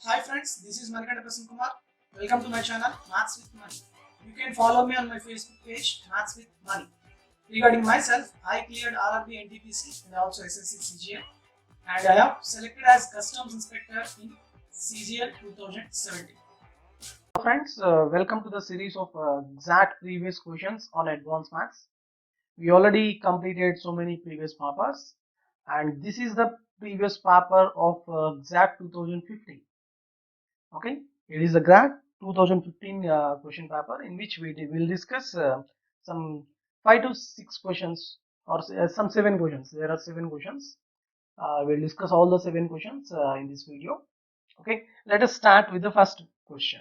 Hi friends, this is Manikanta Prasanna Kumar. Welcome to my channel Maths with Money. You can follow me on my Facebook page Maths with Money. Regarding myself, I cleared RRB NTPC and also SSC CGL, and I have selected as Customs Inspector in CGL 2017. So friends, welcome to the series of exact previous questions on advanced maths. We already completed so many previous papers, and this is the previous paper of exact 2015. Okay, it is a grad 2015 question paper in which we will discuss some 5 to 6 questions or some 7 questions. There are 7 questions. We'll discuss all the 7 questions in this video. Okay, let us start with the first question.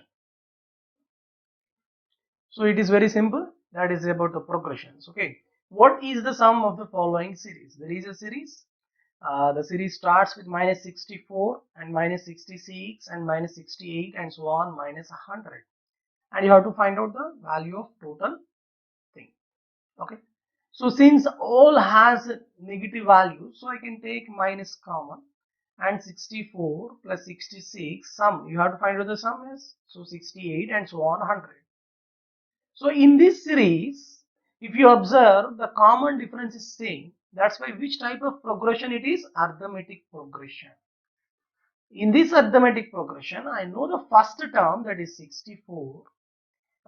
So it is very simple. That is about the progressions. Okay, what is the sum of the following series? There is a series. The series starts with minus 64 and minus 66 and minus 68 and so on minus 100, and you have to find out the value of total thing. Okay, so since all has negative value, so I can take minus common, and 64 plus 66 sum, you have to find out the sum is, so 68 and so on 100. So in this series, if you observe, the common difference is same. That's why which type of progression it is? Arithmetic progression. In this arithmetic progression, I know the first term, that is 64.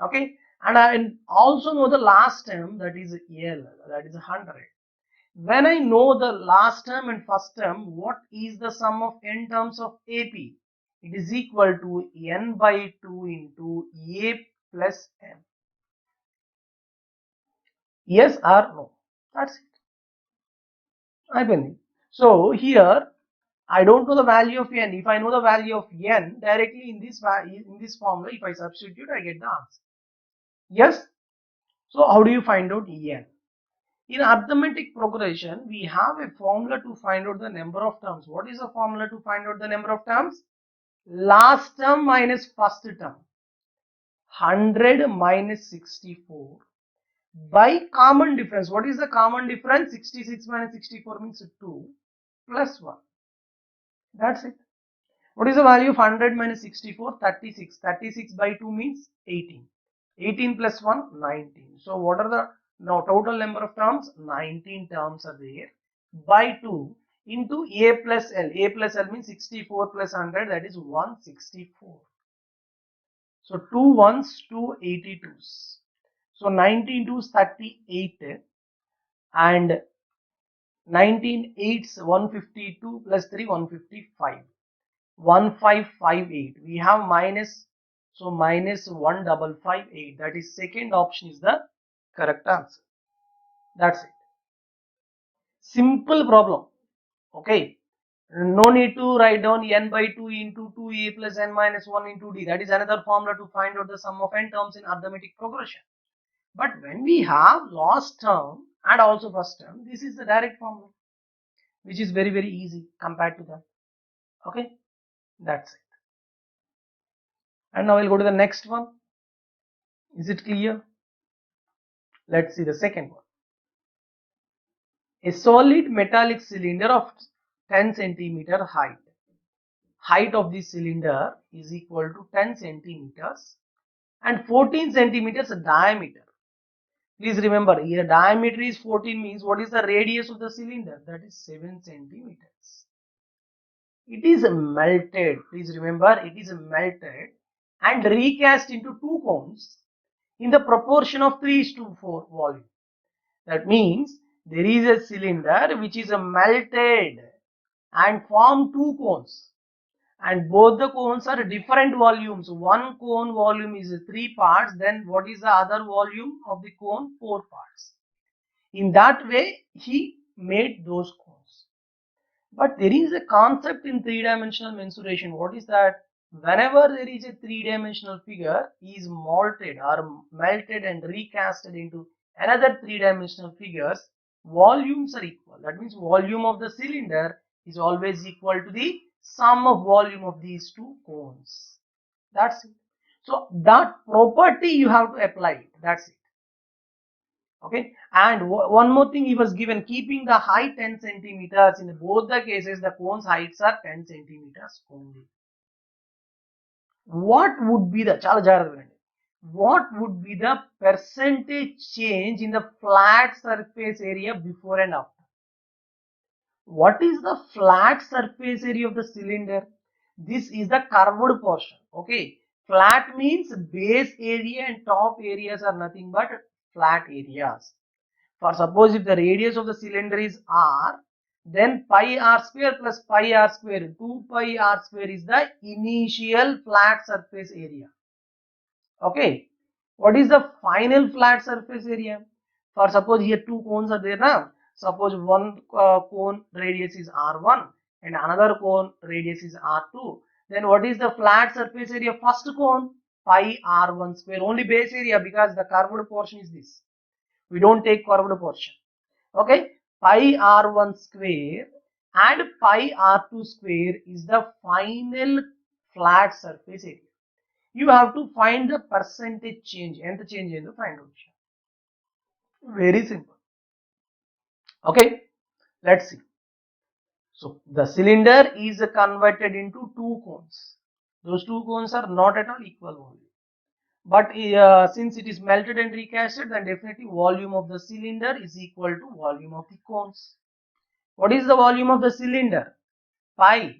Okay, and I also know the last term, that is L, that is 100. When I know the last term and first term, what is the sum of n terms of AP? It is equal to n by 2 into A plus m. Yes or no? That's it. I believe. So here I don't know the value of n. If I know the value of n, directly in this formula, if I substitute, I get the answer. Yes. So how do you find out en? In arithmetic progression, we have a formula to find out the number of terms. What is the formula to find out the number of terms? Last term minus first term. 100 minus 64 by common difference. What is the common difference? 66 minus 64 means 2 plus 1. That's it. What is the value of 100 minus 64? 36. 36 by 2 means 18. 18 plus 1, 19. So what are the total number of terms? 19 terms are there by 2 into A plus L. A plus L means 64 plus 100, that is 164. So 2 ones, 2 82s. So 19 2s 38 and 19 8s 152 plus 3 155. 1558. We have minus, so minus 1558. That is second option is the correct answer. That's it. Simple problem. Okay. No need to write down n by 2 into 2a plus n minus 1 into d. That is another formula to find out the sum of n terms in arithmetic progression. But when we have last term and also first term, this is the direct formula, which is very, very easy compared to that. Okay. That's it. And now we'll go to the next one. Is it clear? Let's see the second one. A solid metallic cylinder of 10 centimeter height of this cylinder is equal to 10 centimeters and 14 centimeters diameter. Please remember, here diameter is 14 means what is the radius of the cylinder? That is 7 centimeters. It is melted. Please remember, it is melted and recast into two cones in the proportion of 3:4 volume. That means there is a cylinder which is melted and form two cones, and both the cones are different volumes. One cone volume is 3 parts, then what is the other volume of the cone? 4 parts. In that way he made those cones. But there is a concept in three-dimensional mensuration. What is that? Whenever there is a three-dimensional figure is molded or melted and recasted into another three-dimensional figures, volumes are equal. That means volume of the cylinder is always equal to the sum of volume of these two cones. That's it. So that property you have to apply it. That's it. Okay, and one more thing he was given, keeping the height 10 centimeters. In both the cases the cone's heights are 10 centimeters only. what would be the chala jagrata what would be the percentage change in the flat surface area before and after? What is the flat surface area of the cylinder? This is the curved portion. Okay, flat means base area and top areas are nothing but flat areas. For suppose if the radius of the cylinder is r, then pi r square plus pi r square, 2 pi r square is the initial flat surface area. Okay, what is the final flat surface area? For suppose here two cones are there now. Suppose one cone radius is r1 and another cone radius is r2. Then what is the flat surface area of first cone? Pi r1 square, only base area, because the curved portion is this. We don't take curved portion. Okay, pi r1 square and pi r2 square is the final flat surface area. You have to find the percentage change and the change in the find out. Very simple. Okay, let's see. So the cylinder is converted into two cones. Those two cones are not at all equal volume. But since it is melted and recasted, then definitely volume of the cylinder is equal to volume of the cones. What is the volume of the cylinder? Pi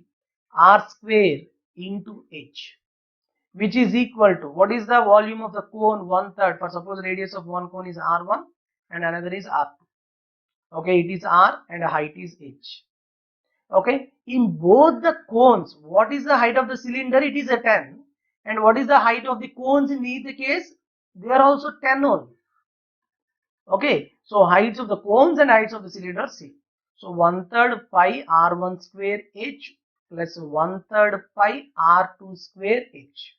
r square into h, which is equal to, what is the volume of the cone? 1/3. For suppose radius of one cone is r1 and another is r2. Okay, it is r and height is h. Okay, in both the cones, what is the height of the cylinder? It is a 10. And what is the height of the cones in either case? They are also 10 only. Okay, so heights of the cones and heights of the cylinder same. So 1/3 pi r1 square h plus 1/3 pi r2 square h.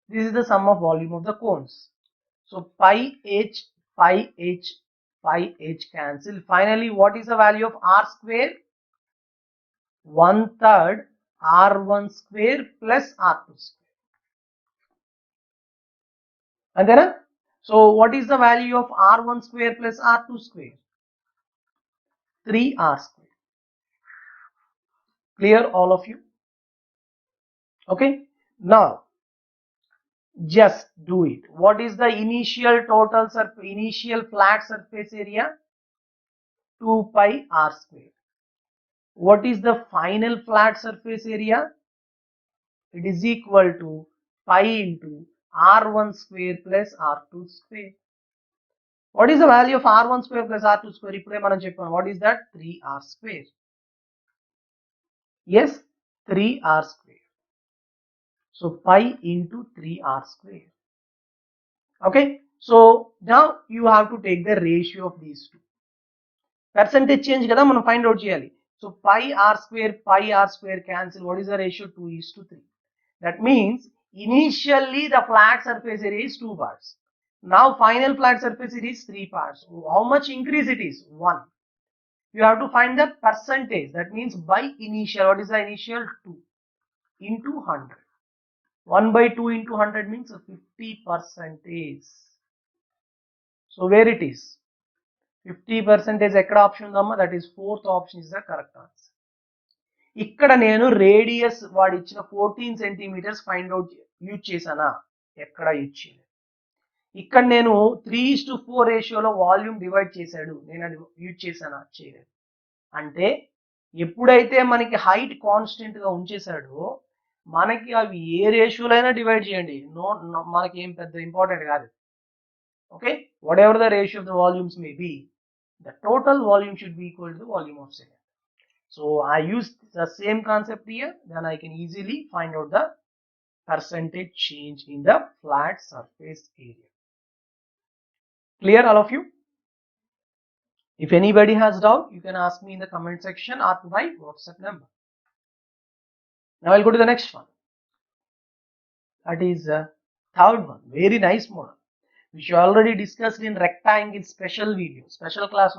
This is the sum of volume of the cones. So pi h, pi h, pi h cancel. Finally, what is the value of r square? 1/3 r1 square plus r2 square. And then, so what is the value of r1 square plus r2 square? 3r square. Clear, all of you? Okay. Now, just do it. What is the initial total initial flat surface area? 2 pi r square. What is the final flat surface area? It is equal to pi into r1 square plus r2 square. What is the value of r1 square plus r2 square? What is that? 3r square. Yes, 3r square. So pi into 3r square. Okay, so now you have to take the ratio of these two. Percentage change kada మనం find out cheyali. So pi r square cancel. What is the ratio? 2:3. That means initially the flat surface area is 2 parts. Now final flat surface area is 3 parts. How much increase it is? 1. You have to find the percentage. That means by initial. What is the initial? 2 into 100. 1/2 into 100 means 50%. So where it is? 50% ఎక్కడ option ఉందమ్మా? That is fourth option is the correct answer. ఇక్కడ నేను radius వాడు ఇచ్చిన 14 centimetres find out use చేశానా? ఎక్కడ use చేయలేదు. ఇక్కడ నేను 3:4 రేషియోలో వాల్యూమ్ డివైడ్ చేశాడు, నేను అది యూజ్ చేశానా? చేయలేదు. అంటే ఎప్పుడైతే మనకి హైట్ కాన్స్టెంట్ గా ఉంచేశాడో మనకి అవి ఏ రేషియోలో అయినా డివైడ్ చేయండి, మనకి ఏం పెద్ద ఇంపార్టెంట్ కాదు. Okay, whatever the ratio of the volumes may be, the total volume should be equal to the volume of cylinder. So I use the same concept here, then I can easily find out the percentage change in the flat surface area. Clear, all of you? If anybody has doubt, you can ask me in the comment section or to my WhatsApp number. Now I'll go to the next one. That is the third one. Very nice model, which you already discussed in rectangle special video, special class.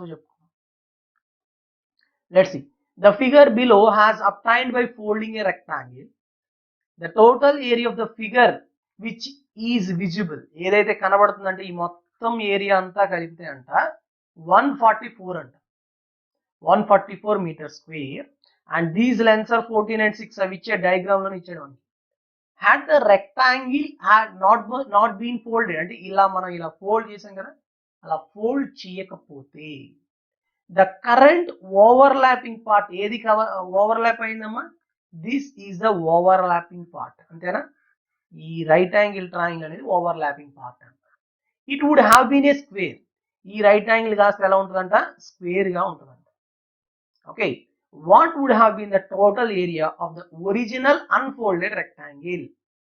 Let's see. The figure below has obtained by folding a rectangle. The total area of the figure which is visible, ఏదైతే కనబడుతుందంటే ఈ మొత్తం area అంతా కలిపితే అంట 144 అంట, 144 metre square. And these lengths are 14 and 6. అవి ఇచ్చే diagram లో ఇచ్చాడు. had the rectangle had not been folded, అంటే ఇలా మనం ఇలా ఫోల్డ్ చేసాం కదా, అలా ఫోల్డ్ చేయకపోతే the current overlapping part ఏది ఓవర్లాప్ అయిందమ్మా, this is the overlapping part, అంతేనా? ఈ రైట్ యాంగిల్ ట్రయాంగిల్ అనేది ఓవర్లాపింగ్ పార్ట్ అంట. It would have been a square, ఈ రైట్ యాంగిల్ కాస్త ఎలా ఉంటుందంట, స్క్వేర్ గా ఉంటుందంట. Okay, what would have been the total area of the original unfolded rectangle,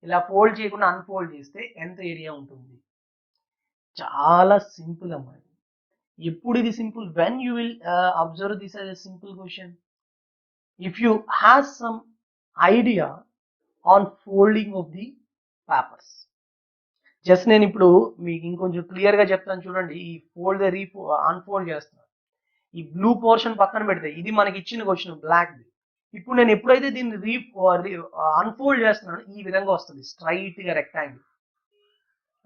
ఇలా ఫోల్డ్ చేయకుండా అన్ఫోల్డ్ చేస్తే ఎంత ఏరియా ఉంటుంది? చాలా సింపుల్ అమ్మా. ఎప్పుడు ఇది simple? When you will observe this as a simple question, if you have some idea on folding of the papers. Just నేను ఇప్పుడు మీకు ఇంకొంచెం క్లియర్ గా చెప్తాను చూడండి. ఈ ఫోల్డ్ అన్ఫోల్డ్ చేస్తున్నాను, ఈ బ్లూ పోర్షన్ పక్కన పెడితే ఇది మనకి ఇచ్చిన క్వశ్చన్ బ్లాక్ ది. ఇప్పుడు నేను ఎప్పుడైతే దీన్ని అన్ఫోల్డ్ చేస్తున్నాను ఈ విధంగా వస్తుంది, స్ట్రైట్ గా రెక్టాంగిల్.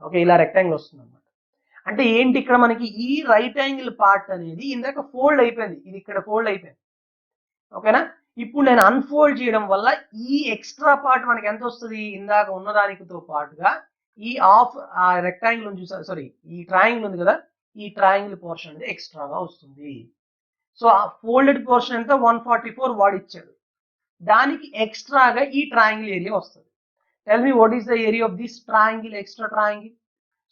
ఓకే, ఇలా రెక్టాంగిల్ వస్తుంది అనమాట. అంటే ఏంటి, ఇక్కడ మనకి ఈ రైట్ యాంగిల్ పార్ట్ అనేది ఇందాక ఫోల్డ్ అయిపోయింది, ఇది ఇక్కడ ఫోల్డ్ అయిపోయింది. ఓకేనా? ఇప్పుడు నేను అన్ఫోల్డ్ చేయడం వల్ల ఈ ఎక్స్ట్రా పార్ట్ మనకి ఎంత వస్తుంది, ఇందాక ఉన్నదానికితో పాటుగా ఈ రెక్టాంగిల్ ఉంది చూసారు, సారీ ఈ ట్రయాంగిల్ ఉంది కదా, ఈ ట్రయాంగిల్ పోర్షన్ అనేది ఎక్స్ట్రాగా వస్తుంది. సో ఆ ఫోల్డెడ్ పోర్షన్ ఎంత 144 వాడు ఇచ్చాడు, దానికి ఎక్స్ట్రాగా ఈ ట్రయాంగిల్ ఏరియా వస్తుంది. Tell me what is the area of this triangle, extra triangle.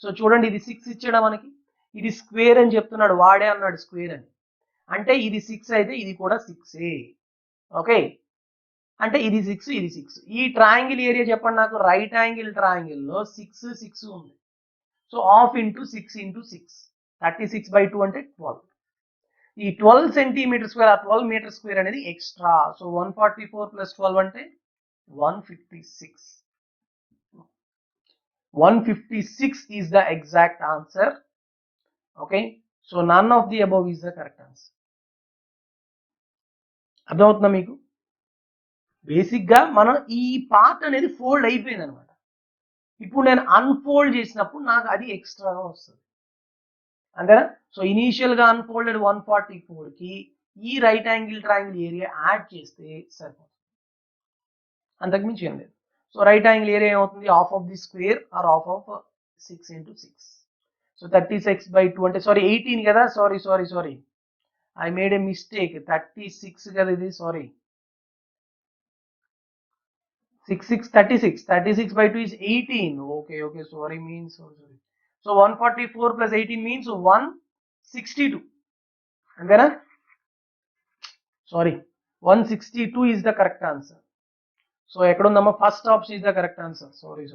So చూడండి, ఇది 6 ఇచ్చాడా మనకి, ఇది స్క్వేర్ అని చెప్తున్నాడు, వాడే అన్నాడు స్క్వేర్ అని, అంటే ఇది 6 అయితే ఇది కూడా 6. ఓకే, అంటే ఇది 6 ఇది 6. ఈ ట్రయాంగిల్ ఏరియా చెప్పండి నాకు, రైట్ యాంగిల్ ట్రయాంగిల్ లో 6 6 ఉంది. సో హాఫ్ ఇంటూ 6 ఇంటూ 6 36/2 అంటే 12. ఈ 12 సెంటీమీటర్ స్క్వేర్, ఆ 12 మీటర్ స్క్వేర్ అనేది ఎక్స్ట్రా. సో 144 ప్లస్ 12 అంటే 156. 156 is the exact answer. Okay, so none of the above is the correct answer. అర్థమవుతుందా మీకు? బేసిక్ గా మనం ఈ పార్ట్ అనేది ఫోల్డ్ అయిపోయింది అనమాట. ఇప్పుడు నేను అన్ఫోల్డ్ చేసినప్పుడు నాకు అది ఎక్స్ట్రాగా వస్తుంది, అంతేనా? సో ఇనీషియల్ గా అన్ఫోల్డెడ్ 144 కి ఈ right angle triangle area add చేస్తే సరిపోతుంది, అంతకుమించి ఏం లేదు. సో రైట్ యాంగిల్ ఏరియా ఏమవుతుంది, half of the square or half of 6 into 6. So 36/2 అంటే సారీ 18 కదా, sorry I made A mistake, 36 కదా ఇది, sorry 36/2 is 18. Okay, sorry means sorry. So 144 plus 18 means 162. అంతేనా? Sorry 162 is the correct answer. So ఎక్కడ ఉందమ్మా, first option is the correct answer. Sorry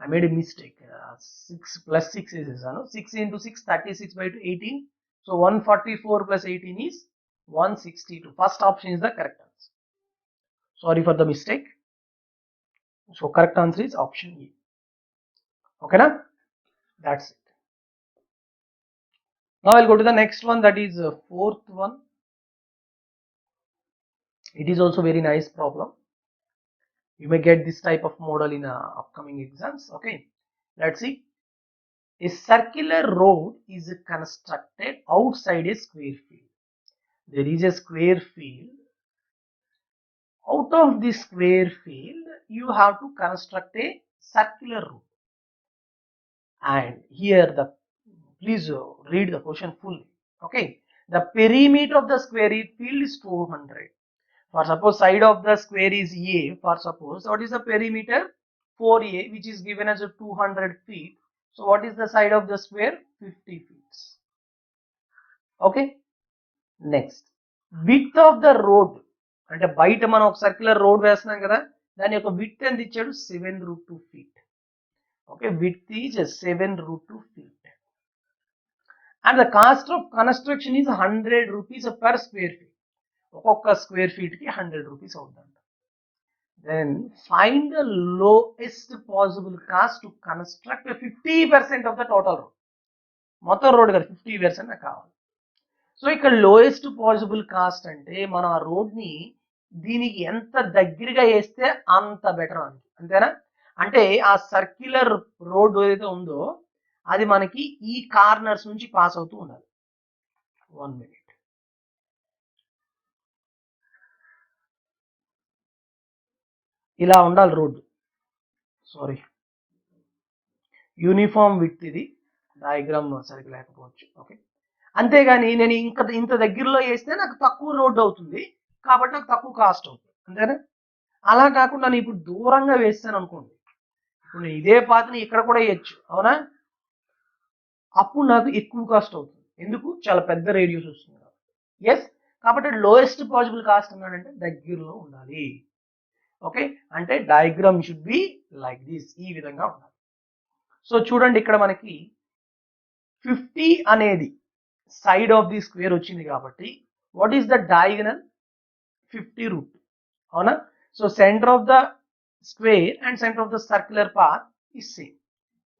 I made a mistake. 6 plus 6 వేసేసాను. 6 into 6 36/2 18. So 144 plus 18 is 162. First option is the correct answer. Sorry for the mistake. So correct answer is option E. Okay na? That's it. Now I'll go to the next one, that is fourth one. It is also very nice problem. You may get this type of model in upcoming exams. Okay, let's see. A circular road is constructed outside a square field. There is a square field. Out of this square field, you have to construct a circular road. And here please read the question fully. Okay, the perimeter of the square field is 200. For suppose side of the square is A, for suppose what is the perimeter, 4A, which is given as 200 feet. So what is the side of the square, 50 feet. Okay, next width of the road, అంటే బయట మనం ఒక circular road వేస్తున్నాం కదా, దాని యొక్క width ఎంత ఇచ్చాడు, 7√2 feet. Okay, width is 7√2 feet. And the cost of construction is 100 rupees per square feet. ఒక్కొక్క స్క్వేర్ ఫీట్ కి 100 రూపీస్ అవుతుందంట. Then find the lowest possible cost to construct 50% of the total road. మొత్తం road కదా 50% నాకు కావాలి. So ఇక్కడ lowest possible cost అంటే మనం ఆ రోడ్ ని దీనికి ఎంత దగ్గరగా వేస్తే అంత బెటర్ అని, అంతేనా? అంటే ఆ సర్క్యులర్ రోడ్ ఏదైతే ఉందో అది మనకి ఈ కార్నర్స్ నుంచి పాస్ అవుతూ ఉండాలి. 1 minute. ఇలా ఉండాలి రోడ్డు. సారీ, యూనిఫామ్ విడ్త్ ఇది, డయాగ్రామ్ సరిగ్గా లేకపోవచ్చు. ఓకే, అంతేగాని నేను ఇంత దగ్గరలో వేస్తే నాకు తక్కువ రోడ్డు అవుతుంది కాబట్టి నాకు తక్కువ కాస్ట్ అవుతుంది, అంతేనా? అలా కాకుండా నేను ఇప్పుడు దూరంగా వేస్తాను అనుకోండి, ఇప్పుడు నేను ఇదే పాత్ని ఇక్కడ కూడా వేయచ్చు, అవునా? అప్పుడు నాకు ఎక్కువ కాస్ట్ అవుతుంది. ఎందుకు? చాలా పెద్ద రేడియస్ వస్తుంది కాబట్టి. ఎస్, కాబట్టి లోయెస్ట్ పాసిబుల్ కాస్ట్ అన్నాడంటే దగ్గరలో ఉండాలి. ఓకే, అంటే diagram should be like this, ఈ విధంగా ఉండాలి. సో చూడండి, ఇక్కడ మనకి 50 అనేది సైడ్ ఆఫ్ ది స్క్వేర్ వచ్చింది కాబట్టి what is the diagonal? 50 root, అవునా? So centre of the square and centre of the circular path is same,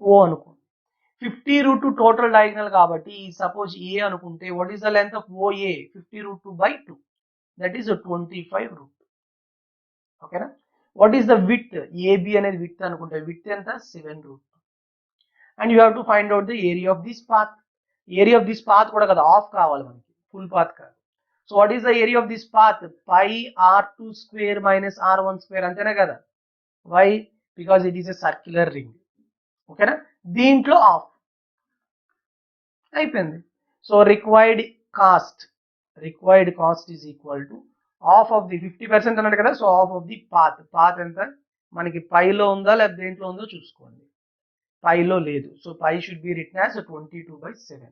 O అనుకోండి. 50 రూట్ 2 టోటల్ డయాగనల్ కాబట్టి సపోజ్ ఏ అనుకుంటే what is the length of OA? 50 root 2 by 2, that is 25 root. ఓకేనా? What is the width? AB అనేది width అనుకుంటే width ఎంత? 7 root. And you have to find out the area of this path. Area of this path కూడా కదా, half కావాలి మనకి, full path కాదు. So what is the area of this path? Pi r2 square minus r1 square, అంతేనా కదా? Why? Because it is a circular ring. ఓకేనా? దీంట్లో half అయిపోయింది. So required cost is equal to half of the 50% అన్నాడు కదా, so half of the path. Path ఎంత? మనకి పైలో ఉందా లేదా దేంట్లో ఉందో చూసుకోండి. పైలో లేదు, so pi should be written as 22/7.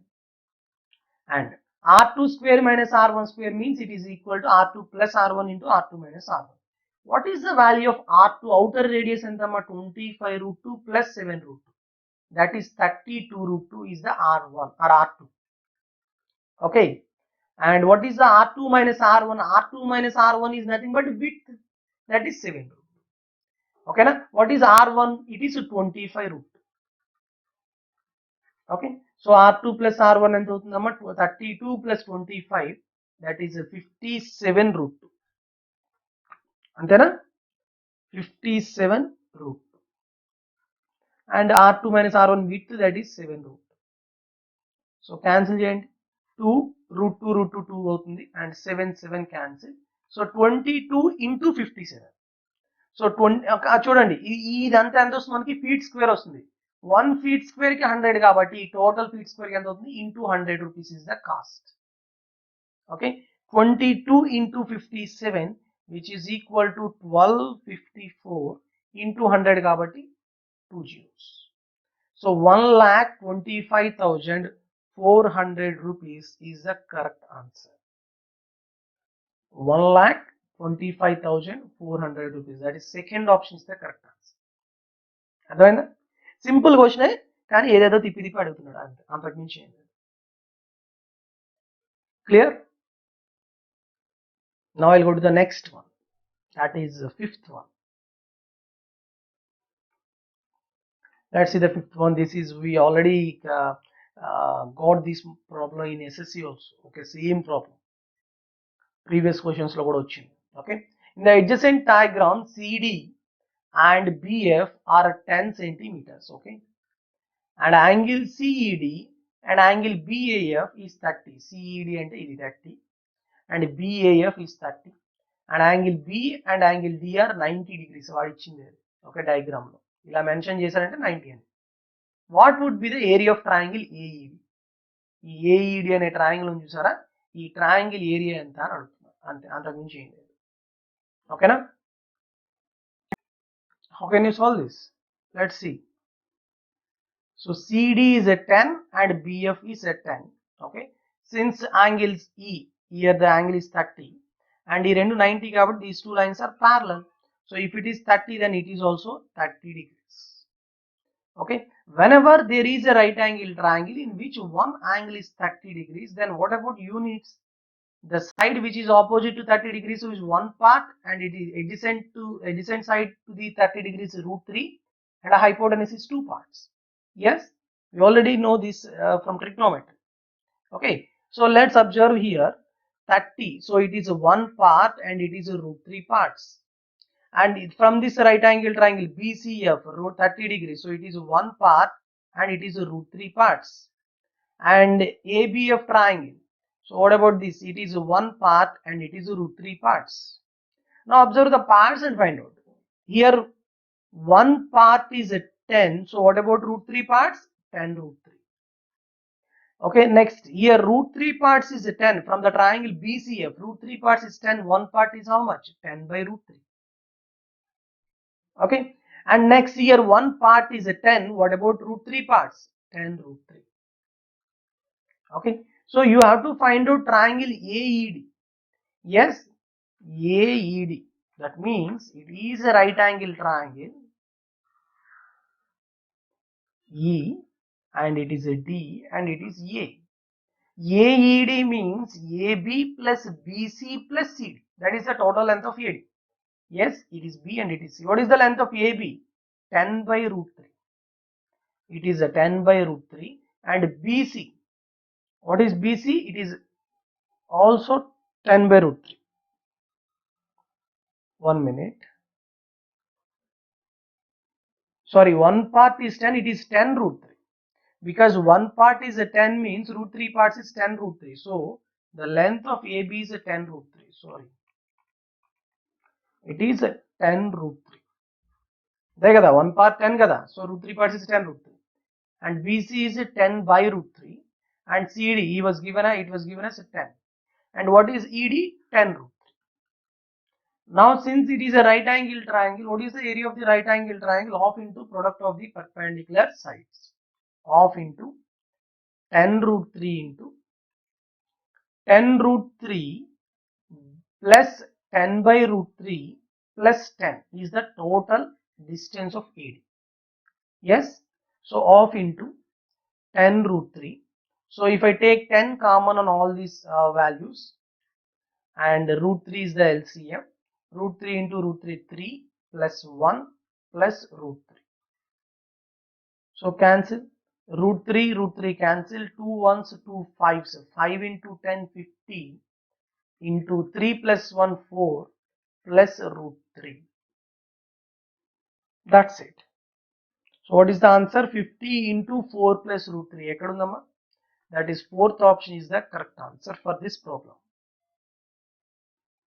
And r2 square minus r1 square means it is equal to r2 plus r1 into r2 minus r1. What is the value of r2? Outer radius entama? 25 root 2 plus 7 root 2. That is 32 root 2 is the r1 or r2. Okay. And what is the r2 minus r1? R2 minus r1 is nothing but width, that is 7 root 2. Okay na? What is r1? It is 25 root 2. Okay, so r2 plus r1 ఎంత అవుతుందమ్మా? 32 plus 25, that is 57 root 2, అంతేనా? 57 root 2. and r2 minus r1 width, that is 7 root 2. So cancel చేయండి, 2 root 2 root 2 2 అవుతుంది, and 7 cancel. So 22 into 57. So 20 చూడండి, ఇదంతా ఎంత వస్తుంది మనకి? ఫీట్ స్క్వేర్ వస్తుంది. 1 feet square కి 100 కాబట్టి టోటల్ ఫీట్ స్క్వేర్ కి ఎంత అవుతుంది? Into 100 rupees is the cost. Okay, 22 into 57 which is equal to 1254 into 100 కాబట్టి 2 zeros. So 1,25,400 rupees is the correct answer. 1,25,400 rupees, that is second option is the correct answer. అర్థమైందా? Simple క్వశ్చనే, కానీ ఏదేదో తిప్పి అడుగుతున్నాడు, అంతే, అంతకు మించి ఏం లేదు. Clear? Now I'll go to the next one, that is the fifth one. Let's see the fifth one. This is, we already got this problem in SSC also. Okay, same problem, previous questions lo kuda ochindi. Okay, in the adjacent diagram CD and BF are 10 centimeters. Okay, and angle CED and angle BAF is 30. CED ante idi 30 and BAF is 30, and angle B and angle D are 90 degrees. వాడు ఇచ్చింది. Okay, diagram లో ఇలా mention చేశారంటే 90 అని. What would be the area of triangle AED? ఈ AED అనే triangle ఉంది చూసారా, ఈ ట్రయాంగిల్ ఏరియా ఎంత అని అడుగుతున్నారు, అంతే, అంతకు మించి ఏం లేదు. ఓకేనా? How can you solve this? Let's see. So CD is at 10 and BF is at 10. Okay, since angles E, here the angle is 30 and ఈ రెండు 90 కాబట్టి these two lines are parallel. So if it is 30 then it is also 30 degrees. Okay, whenever there is a right angle triangle in which one angle is 30 degrees, then what about units? The side which is opposite to 30 degrees is one part and it is adjacent side to the 30 degrees is √3 and a hypotenuse is 2 parts. Yes, we already know this from trigonometry. Okay, so let's observe here 30, so it is one part and it is √3 parts. And from this right angle triangle BCF, 30 degrees, so it is one part and it is √3 parts. And ABF triangle, so what about this? It is one part and it is √3 parts. Now observe the parts and find out. Here one part is a 10. So what about root 3 parts? 10 root 3. Okay, next here root 3 parts is a 10 from the triangle BCF. Root 3 parts is 10. One part is how much? 10 by root 3. Okay, and next here one part is a 10. What about root 3 parts? 10 root 3. Okay, so you have to find out triangle AED. Yes, AED. That means it is a right angle triangle E and it is a D and it is A. AED means AB plus BC plus CD. That is the total length of AD. Yes, it is B and it is C. What is the length of AB? 10 by root 3. It is a 10 by root 3. And BC. What is BC? It is also 10 by root 3. 1 minute. Sorry, one part is 10. It is 10 root 3. Because one part is a 10 means root 3 parts is 10 root 3. So the length of AB is a 10 root 3. Sorry. It is a 10 root 3. There kada, one part 10 kada. So root 3 parts is 10 root 3. And BC is a 10 by root 3. And CD it was given as a 10. And what is ED? 10 root 3. Now since it is a right angle triangle, what is the area of the right angle triangle? Half into product of the perpendicular sides. Half into 10 root 3 into 10 root 3 plus 10 by root 3 plus 10 is the total distance of AD. Yes, so half into 10 root 3. So if I take 10 common on all these values and root 3 is the LCM, root 3 into root 3, 3 plus 1 plus root 3. So cancel. Root 3 cancel. 2 ones, 2 fives. 5 into 10, 50 into 3 plus 1, 4 plus root 3. That's it. So what is the answer? 50 into 4 plus root 3. Ekkadundamma? That is fourth option is the correct answer for this problem.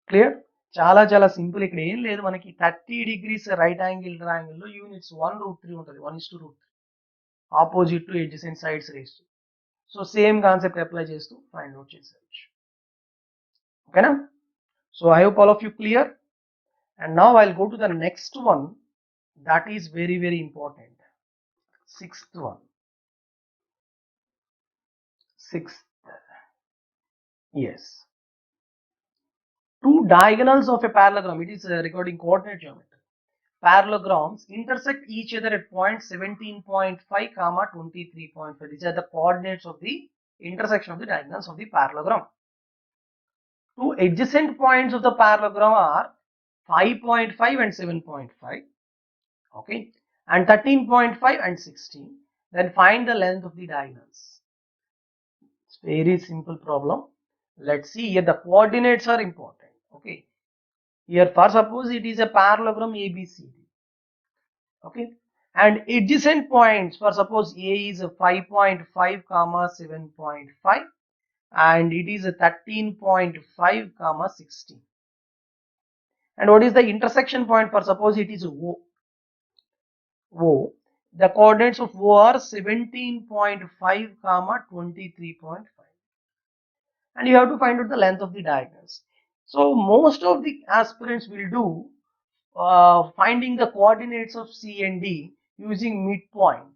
Clear? చాలా simple. ఇక్కడ ఏం లేదు, మనకి 30 degrees right angle triangle లో units 1 root 3 ఉంటుంది. 1:root 3 opposite to adjacent sides race. So same concept apply చేస్తూ find out చేసేయచ్చు. ఓకేనా? So I hope all of you clear. And now I will go to the next one that is very very important. Sixth one. Sixth. Yes. Two diagonals of a parallelogram. It is regarding coordinate geometry. Parallelograms intersect each other at point 17.5 comma 23.5. These are the coordinates of the intersection of the diagonals of the parallelogram. Two adjacent points of the parallelogram are 5.5 and 7.5. Okay, and 13.5 and 16. Then find the length of the diagonals. It's very simple problem. Let's see here, the coordinates are important. Okay, here for suppose it is a parallelogram ABCD. Okay, and adjacent points for suppose A is a 5.5 comma 7.5 and it is a 13.5 comma 16. And what is the intersection point for suppose it is O? The coordinates of O are 17.5 comma 23.5. And you have to find out the length of the diagonals. So most of the aspirants will do finding the coordinates of C and D using midpoint.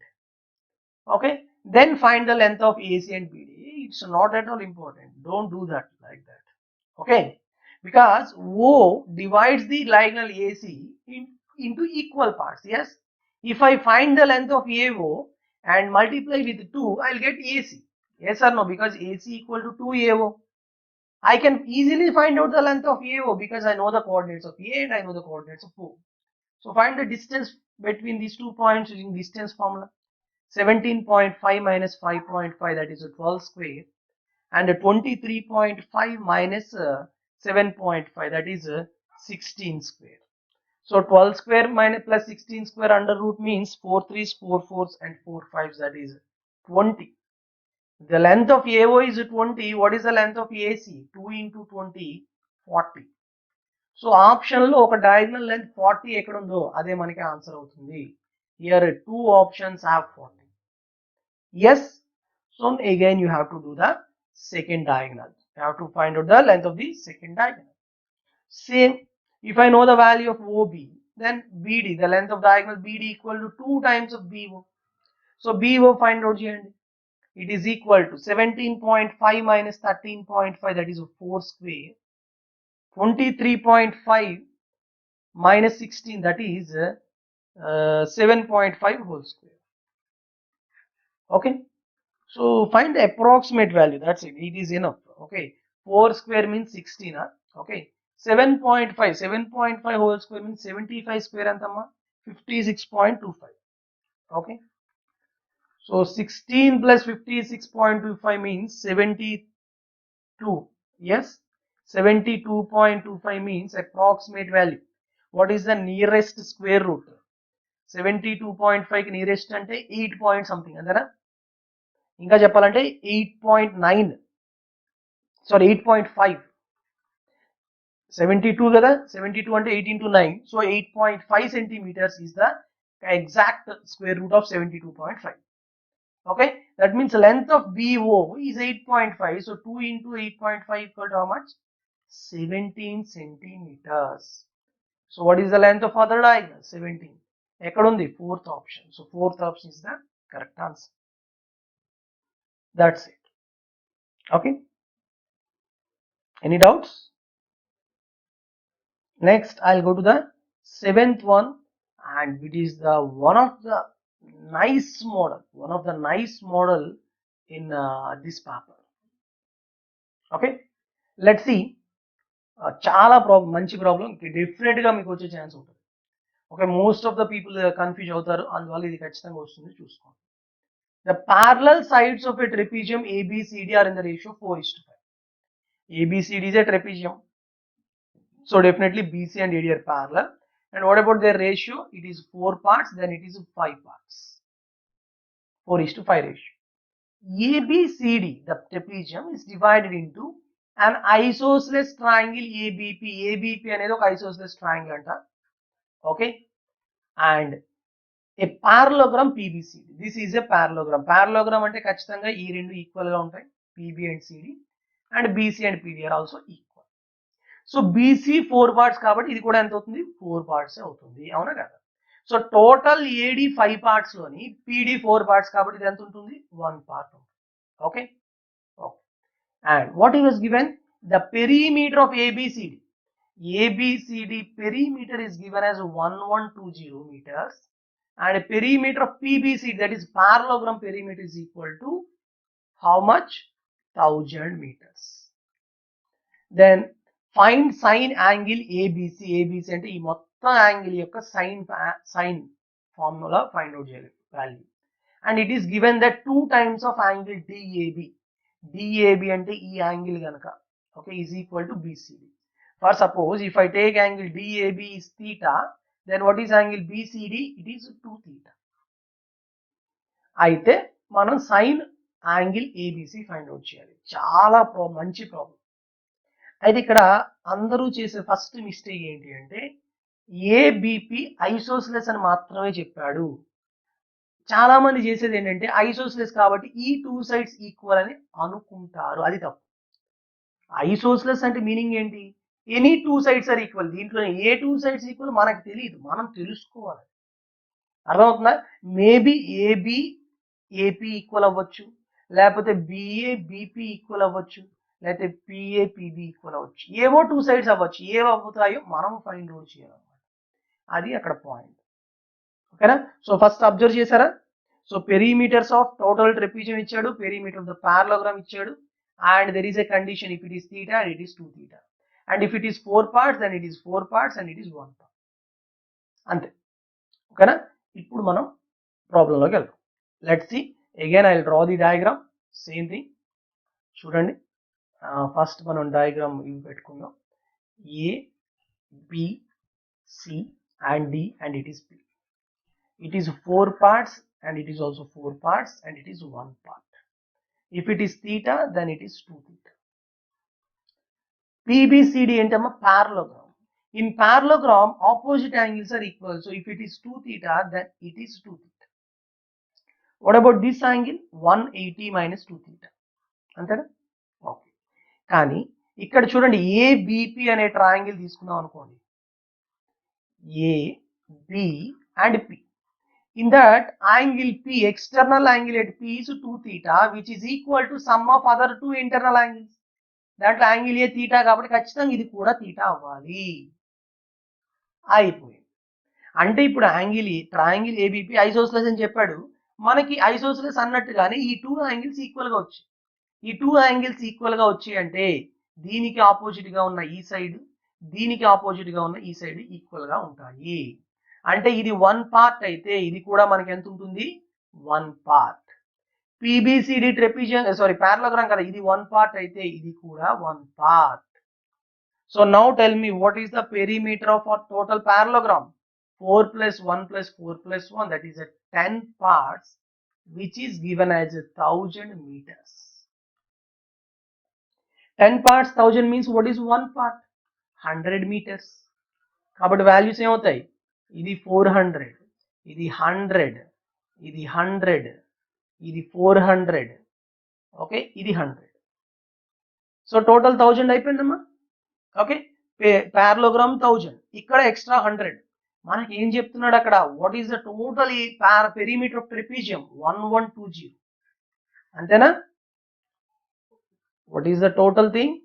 Okay, then find the length of AC and BD. It's not at all important. Don't do that like that. Okay, because O divides the diagonal AC into equal parts. Yes, if I find the length of AO and multiply with 2, I'll get AC. Yes or no? Because AC equal to 2AO. I can easily find out the length of AO because I know the coordinates of A and I know the coordinates of O. So find the distance between these 2 points using distance formula. 17.5 minus 5.5, that is a 12 square, and a 23.5 minus 7.5, that is a 16 square. So 12 square minus plus 16 square under root means 4 3s, 4 4s and 4 5s, that is 20. The length of AO is 20. What is the length of AC? 2 into 20, 40. So option లో ఒక diagonal length 40 ఎక్కడ ఉందో అదే మనకి answer అవుతుంది. Here two options have 40. Yes, so again you have to do the second diagonal. You have to find out the length of the second diagonal. Same, if I know the value of OB, then BD, the length of diagonal BD equal to 2 times of BO. So BO find out cheyandi. It is equal to 17.5 minus 13.5, that is 4 square. 23.5 minus 16, that is 7.5 whole square. Okay. So find the approximate value. That's it. It is enough. Okay. 4 square means 16. Okay. 7.5. 7.5 whole square means 75 square and 56.25. Okay. So 16 plus 56.25 means 72. Yes. 72.25 means approximate value. What is the nearest square root? 72.5 nearest ante 8 point something. Andara? ఇంకా చెప్పాలంటే 8.9, sorry 8.5. 72 కదా, 72 అంటే 8 into 9, so 8.5 centimeters is the exact square root of 72.5. Okay, that means length of BO is 8.5, so 2 into 8.5 equal to how much? 17 centimeters. So what is the length of other diagonal? 17. ఎక్కడ ఉంది? Fourth option. So fourth option is the correct answer. That's it. Okay. Any doubts? Next, I'll go to the seventh one, and it is the one of the nice model in this paper. Okay, let's see. చాలా problem, మంచి problem, definite గా మీకు వచ్చే chance ఉంటుంది. Okay, most of the people confuse అవుతారు, అందువల్ల ఇది ఖచ్చితంగా వస్తుంది, చూసుకోండి. The parallel sides of a trapezium ABCD are in the ratio 4:5. ABCD is a trapezium. So definitely BC and AD are parallel. And what about their ratio? It is 4 parts, then it is 5 parts. 4:5 ratio. ABCD, the trapezium, is divided into an isosceles triangle ABP. ABP అనేది ఒక isosceles triangle అంట. Okay. And a parallelogram PBCD. This is a parallelogram. Parallelogram అంటే ఖచ్చితంగా ఈ రెండు equal గా ఉంటాయి, PB and CD. And BC and PD are also equal. So BC 4 parts కాబట్టి ఇది కూడా ఎంత అవుతుంది? 4 పార్ట్స్ అవుతుంది, అవునా కదా? సో టోటల్ ఏడి 5 పార్ట్స్ లోని పీడి 4 పార్ట్స్ కాబట్టి ఇది ఎంత ఉంటుంది? 1 పార్ట్ ఉంటుంది. ఓకే. అండ్ వాట్ ఈ was given? The perimeter of ABCD. ABCD perimeter is given as 1120 meters, and perimeter of PBCD, that is parallelogram perimeter, is equal to how much? 1000 meters. Then find sine angle ABC. ABC అంటే ఈ మొత్తం angle యొక్క sign formula find out చేయాలి value. And it is given that 2 times of angle DAB. DAB అంటే ఈ angle కనుక, okay, is equal to BCD. For suppose if I take angle DAB is theta, then what is angle BCD? It is 2 theta. అయితే మనం sine angle ABC find out చేయాలి. చాలా మంచి problem. అయితే ఇక్కడ అందరూ చేసే ఫస్ట్ మిస్టేక్ ఏంటి అంటే ఏబిపి ఐసోసిలెస్ అని మాత్రమే చెప్పాడు. చాలా మంది చేసేది ఏంటంటే ఐసోసిలెస్ కాబట్టి ఈ 2 sides ఈక్వల్ అని అనుకుంటారు, అది తప్పు. ఐసోసిలెస్ అంటే మీనింగ్ ఏంటి? Any 2 sides are equal. దీంట్లో ఏ 2 sides ఈక్వల్ మనకు తెలియదు, మనం తెలుసుకోవాలి. అర్థమవుతుందా? మేబీ ఏబి ఏపీ ఈక్వల్ అవ్వచ్చు, లేకపోతే బిఏ బీపీ ఈక్వల్ అవ్వచ్చు, లేకపోతే పిఏ పిబి ఈక్వల్ అవ్వచ్చు, ఏవో 2 sides అవ్వచ్చు. ఏవి అవుతాయో మనం ఫైండ్ అవుట్ చేయాలన్నమాట, అది అక్కడ పాయింట్. ఓకేనా? సో ఫస్ట్ అబ్జర్వ్ చేశారా? So perimeters of total trapezium ఇచ్చాడు, పెరిమీటర్ ఆఫ్ ద పారలోగ్రామ్ ఇచ్చాడు, and there is a condition, if it is theta and it is 2 theta, and if it is 4 parts then it is 4 parts and it is 1 part. అంతే. ఓకేనా? ఇప్పుడు మనం ప్రాబ్లంలోకి వెళ్దాం. Let's see again I will draw the diagram. Same thing చూడండి. First మనం diagram ఇవి పెట్టుకుందాం. A B C and D and it is P. It is 4 parts and it is also 4 parts and it is 1 part. If it is theta then it is 2 theta. PBCD ఏంటమ్మా? Parallelogram. In parallelogram, opposite angles are equal. So if it is 2 theta, then it is 2 theta. What about this angle? 180 minus 2 theta. అంతేనా? Okay. కానీ ఇక్కడ చూడండి ABP అనే triangle తీసుకున్నాం అనుకోండి. A, B and P. In that angle P, external angle at P is 2 theta, which is equal to sum of other two internal angles. దాంట్లో angle A theta కాబట్టి ఖచ్చితంగా ఇది కూడా తీటా అవ్వాలి. అయిపోయింది. అంటే ఇప్పుడు ట్రయాంగిల్ ఏబిపి ఐసోసెలస్ అని చెప్పాడు. మనకి ఐసోసెలస్ అన్నట్టుగానే ఈ టూ యాంగిల్స్ ఈక్వల్ గా వచ్చాయి. ఈ టూ యాంగిల్స్ ఈక్వల్ గా వచ్చాయి అంటే దీనికి ఆపోజిట్ గా ఉన్న ఈ సైడ్, దీనికి ఆపోజిట్ గా ఉన్న ఈ సైడ్ ఈక్వల్ గా ఉంటాయి. అంటే ఇది 1 పార్ట్ అయితే ఇది కూడా మనకి ఎంత ఉంటుంది? 1 పార్ట్. పిబిసిడి ట్రెపిజియం పారలోగ్రామ్ కదా, ఇది 1 పార్ట్ అయితే ఇది కూడా 1 part. So now tell me what is the perimeter of our total parallelogram? 4 plus 1 plus 4 plus 1, that is a 10 parts, which is given as 1000 meters. 10 parts 1000 means what is 1 part? 100 meters. కాబట్టి values ఏమవుతాయి? ఇది 400, ఇది 100, ఇది 100, ఇది 400, okay, ఇది 100. So total 1000 అయిపోయిందమ్మా. Okay, parallelogram 1000, ఇక్కడ extra 100. మనకి ఏం చెప్తున్నాడు అక్కడ? What is the total perimeter of trapezium? 1120. అంతేనా? What is the total thing?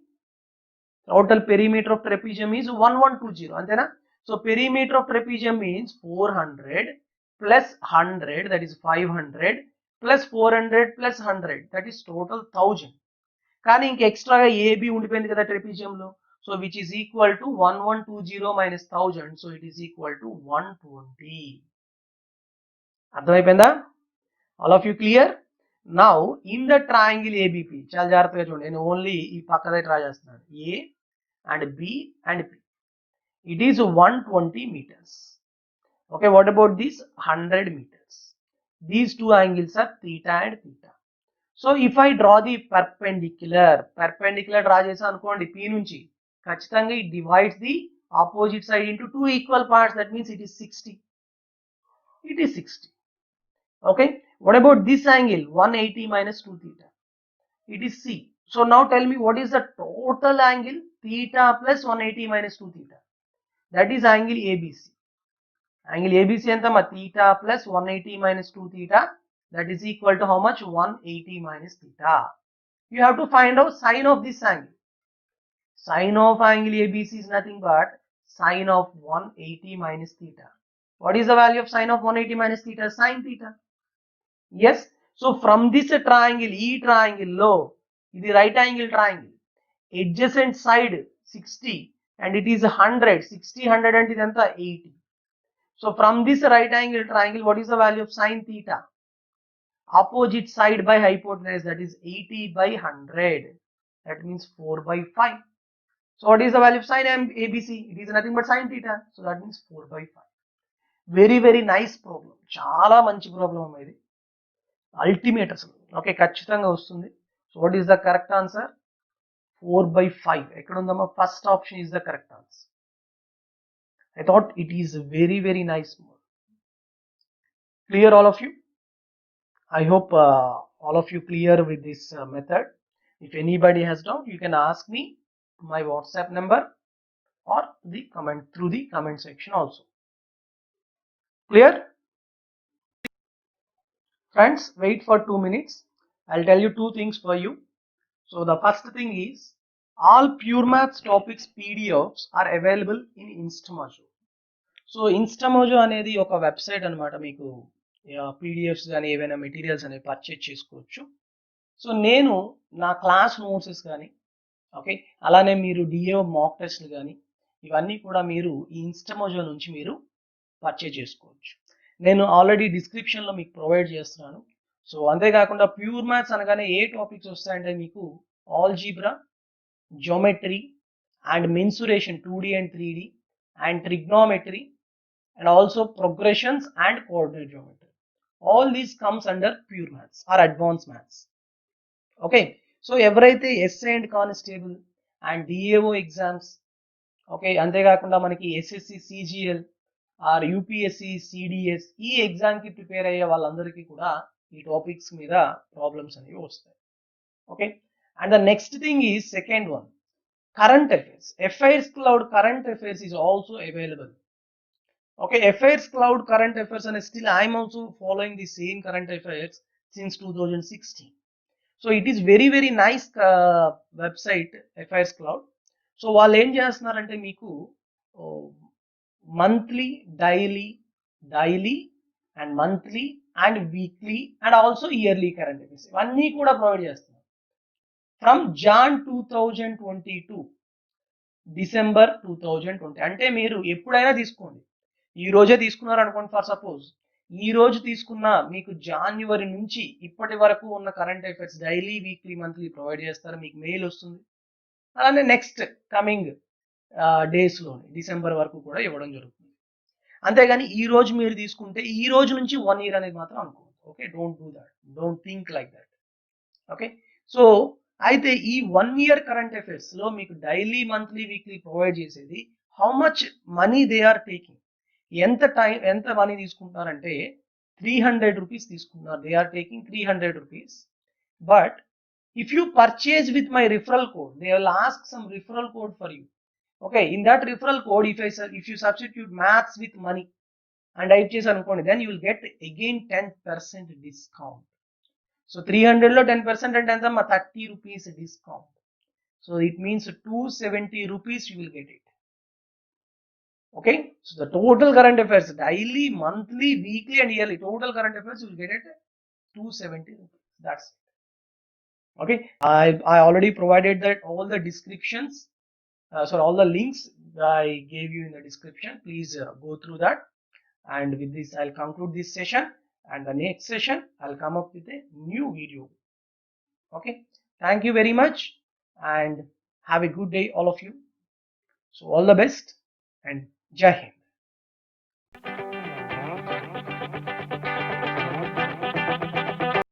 Total perimeter of trapezium is 1120. అంతేనా? So perimeter of trapezium means 400 plus 100, that is 500 plus 400 plus 100, that is total 1000. కానీ ఇంక ఎక్స్ట్రాగా AB ఉండిపోయింది కదా ట్రెపిజియంలో. So which is equal to 1120 minus 1000, so it is equal to 120. అర్థమైపోయిందా? All of you clear? Now in the triangle ABP, చాలా జాగ్రత్తగా చూడండి, నేను ఓన్లీ ఈ పక్కదే డ్రా చేస్తున్నాను. A and B and P, it is 120 meters. Okay, what about this? 100 meters. These two angles are theta and theta. So if I draw the perpendicular draw చేసా అనుకోండి P నుంచి, ఖచ్చితంగా it divides the opposite side into two equal parts. That means it is 60. It is 60. Okay, what about this angle? 180 minus 2 theta. It is C. So now tell me what is the total angle? Theta plus 180 minus 2 theta. That is angle ABC. Angle ABC entama? Theta plus 180 minus 2 theta. That is equal to how much? 180 minus theta. You have to find out sine of this angle. Sine of angle ABC is nothing but sine of 180 minus theta. What is the value of sine of 180 minus theta? Sine theta. Yes. So from this triangle, E triangle low, this right angle triangle, adjacent side 60 and it is 100. 60, 100 and it is 80. So from this right angle triangle, what is the value of sine theta? Opposite side by hypotenuse, that is 80 by 100. That means 4 by 5. So what is the value of sine ABC? It is nothing but sine theta. So that means 4 by 5. Very, very nice problem. Chala manchi problem ఇది. Ultimate అసలు. Okay, ఖచ్చితంగా వస్తుంది. So what is the correct answer? 4 by 5. ఎక్కడ ఉందమ్మా? First option is the correct answer. I thought it is very, very nice. Clear all of you? I hope all of you clear with this method. If anybody has doubt, you can ask me my WhatsApp number or through the comment section also. Clear? Friends, wait for 2 minutes. I'll tell you two things for you. So the first thing is, all Pure Maths topics PDFs are available in Instamojo. So Instamojo అనేది ఒక website అన్నమాట. మీకు PDFs కానీ ఏవైనా materials అనేవి purchase చేసుకోవచ్చు. So నేను నా క్లాస్ నోట్సెస్ కానీ, ఓకే, అలానే మీరు డిఏ మాక్ టెస్ట్లు కానీ ఇవన్నీ కూడా మీరు ఈ ఇన్స్టామోజో నుంచి మీరు పర్చేజ్ చేసుకోవచ్చు. నేను ఆల్రెడీ డిస్క్రిప్షన్లో మీకు ప్రొవైడ్ చేస్తున్నాను. సో అంతేకాకుండా ప్యూర్ మ్యాథ్స్ అనగానే ఏ టాపిక్స్ వస్తాయంటే మీకు algebra, geometry and mensuration 2D and 3D and trigonometry and also progressions and coordinate geometry. All these comes under pure maths or advanced maths. Okay, so ఎవరైతే SI and constable and DAO exams okay, అంతేకాకుండా మనకి SSC CGL or UPSC CDS ఈ ఎగ్జామ్కి prepare అయ్యే వాళ్ళందరికీ కూడా ఈ topics మీద ప్రాబ్లమ్స్ అనేవి వస్తాయి. Okay, and the next thing is second one, current affairs. Affairs Cloud current affairs is also available. Okay, Affairs Cloud current affairs, and still I am also following the same current affairs since 2016. So it is very very nice website, Affairs Cloud. So వాళ్ళు ఏం చేస్తున్నారంటే మీకు monthly, daily and monthly and weekly and also yearly current affairs ఇవన్నీ కూడా provide చేస్తున్నారు from John 2022 December 2020. అంటే మీరు ఎప్పుడైనా తీసుకోండి, ఈ రోజే తీసుకున్నారు అనుకోండి, ఫర్ సపోజ్ ఈ రోజు తీసుకున్న మీకు జాన్యువరి నుంచి ఇప్పటి వరకు ఉన్న current affairs daily, weekly, monthly provide చేస్తారు, మీకు మెయిల్ వస్తుంది. అలానే నెక్స్ట్ కమింగ్ డేస్లోని డిసెంబర్ వరకు కూడా ఇవ్వడం జరుగుతుంది. అంతేగాని ఈ రోజు మీరు తీసుకుంటే ఈ రోజు నుంచి 1 year అనేది మాత్రం అనుకోండి. Okay, don't do that, don't think like that. Okay, so అయితే ఈ 1 year కరెంట్ అఫైర్స్ లో మీకు డైలీ, మంత్లీ, వీక్లీ ప్రొవైడ్ చేసేది how much money they are taking, ఎంత మనీ తీసుకుంటున్నారంటే 300 రూపీస్ తీసుకుంటున్నారు. They are taking 300 rupees. But if you purchase with my referral code, they will ask some referral code for you. Okay, in that referral code, if you substitute maths with money and type chesi anukondi, then you will get again 10% discount. So 300 lo 10% అంటే ఎంత, 30 rupees discount. So it means 270 rupees you will get it. Okay, so the total current affairs daily, monthly, weekly and yearly total current affairs you will get it 270 rupees. That's it. Okay, I already provided that all the descriptions, all the links I gave you in the description. Please go through that, and with this I'll conclude this session, and the next session I'll come up with a new video. Okay, thank you very much and have a good day all of you. So all the best and Jai Hind.